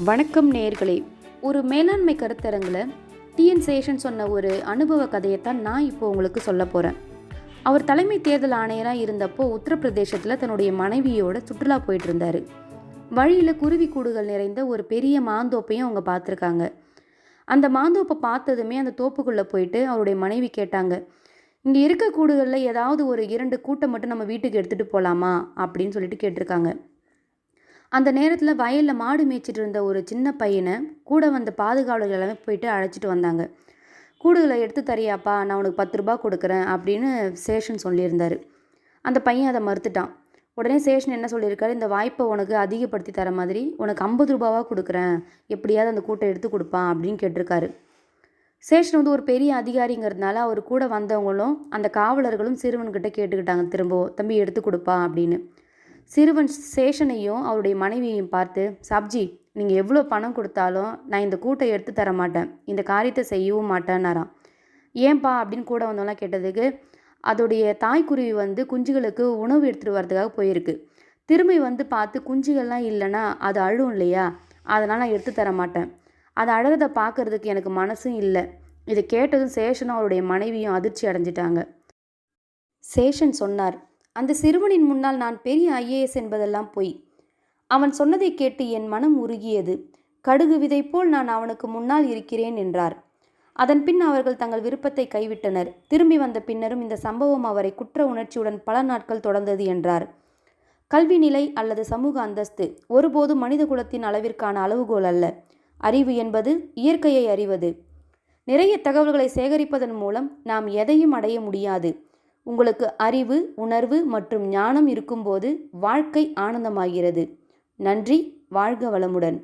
வணக்கம் நேயர்களே. ஒரு மேலாண்மை கருத்தரங்கில் சேஷன் சொன்ன ஒரு அனுபவ கதையைத்தான் நான் இப்போ உங்களுக்கு சொல்ல போகிறேன். அவர் தலைமை தேர்தல் ஆணையராக இருந்தப்போ உத்தரப்பிரதேசத்தில் தன்னுடைய மனைவியோட சுற்றுலா போயிட்டு இருந்தார். வழியில் குருவி கூடுகள் நிறைந்த ஒரு பெரிய மாந்தோப்பையும் அவங்க பார்த்துருக்காங்க. அந்த மாந்தோப்பை பார்த்ததுமே அந்த தோப்புக்குள்ளே போயிட்டு அவருடைய மனைவி கேட்டாங்க, இங்கே இருக்க கூடுகளில் ஏதாவது ஒரு 2 கூட்டை மட்டும் நம்ம வீட்டுக்கு எடுத்துகிட்டு போகலாமா அப்படின்னு சொல்லிட்டு கேட்டிருக்காங்க. அந்த நேரத்தில் வயலில் மாடு மேய்ச்சிட்டு இருந்த ஒரு சின்ன பையனை கூட வந்த பாதுகாவலர்கள் எல்லாமே போயிட்டு அழைச்சிட்டு வந்தாங்க. கூடுகளை எடுத்து தரியாப்பா, நான் உனக்கு 10 ரூபா கொடுக்குறேன் அப்படின்னு சேஷன் சொல்லியிருந்தார். அந்த பையன் அதை மறுத்துட்டான். உடனே சேஷன் என்ன சொல்லியிருக்காரு, இந்த வாய்ப்பை உனக்கு அதிகப்படுத்தி தர மாதிரி உனக்கு 50 ரூபாவாக கொடுக்குறேன், எப்படியாவது அந்த கூட்டை எடுத்து கொடுப்பான் அப்படின்னு கேட்டிருக்காரு. சேஷன் ஒரு பெரிய அதிகாரிங்கிறதுனால அவர் கூட வந்தவங்களும் அந்த காவலர்களும் சிறுவன்கிட்ட கேட்டுக்கிட்டாங்க, திரும்ப தம்பி எடுத்து கொடுப்பா அப்படின்னு. சிறுவன் சேஷனையும் அவருடைய மனைவியையும் பார்த்து, சாப்ஜி, நீங்கள் எவ்வளோ பணம் கொடுத்தாலும் நான் இந்த கூட்டை எடுத்து தர மாட்டேன், இந்த காரியத்தை செய்யவும் மாட்டேன்னாராம். ஏன்பா அப்படின்னு கூட வந்தவங்களாம் கேட்டதுக்கு, அதோடைய தாய்க்குருவி குஞ்சுகளுக்கு உணவு எடுத்துகிட்டு வரதுக்காக போயிருக்கு. திரும்பி பார்த்து குஞ்சுகள்லாம் இல்லைன்னா அது அழுவும் இல்லையா, அதனால் நான் எடுத்து தர மாட்டேன். அது அழகதை பார்க்கறதுக்கு எனக்கு மனசும் இல்லை. இதை கேட்டதும் சேஷனும் அவருடைய மனைவியும் அதிர்ச்சி அடைஞ்சிட்டாங்க. சேஷன் சொன்னார், அந்த சிறுவனின் முன்னால் நான் பெரிய IAS என்பதெல்லாம் பொய். அவன் சொன்னதை கேட்டு என் மனம் உருகியது. கடுகு விதை போல் நான் அவனுக்கு முன்னால் இருக்கிறேன் என்றார். அதன் பின் அவர்கள் தங்கள் விருப்பத்தை கைவிட்டனர். திரும்பி வந்த பின்னரும் இந்த சம்பவம் அவரை குற்ற உணர்ச்சியுடன் பல நாட்கள் தொடர்ந்தது என்றார். கல்வி நிலை அல்லது சமூக அந்தஸ்து ஒருபோதும் மனித குலத்தின் அளவிற்கான அளவுகோல் அல்ல. அறிவு என்பது இயற்கையை அறிவது. நிறைய தகவல்களை சேகரிப்பதன் மூலம் நாம் எதையும் அடைய முடியாது. உங்களுக்கு அறிவு, உணர்வு மற்றும் ஞானம் இருக்கும்போது வாழ்க்கை ஆனந்தமாகிறது. நன்றி. வாழ்க வளமுடன்.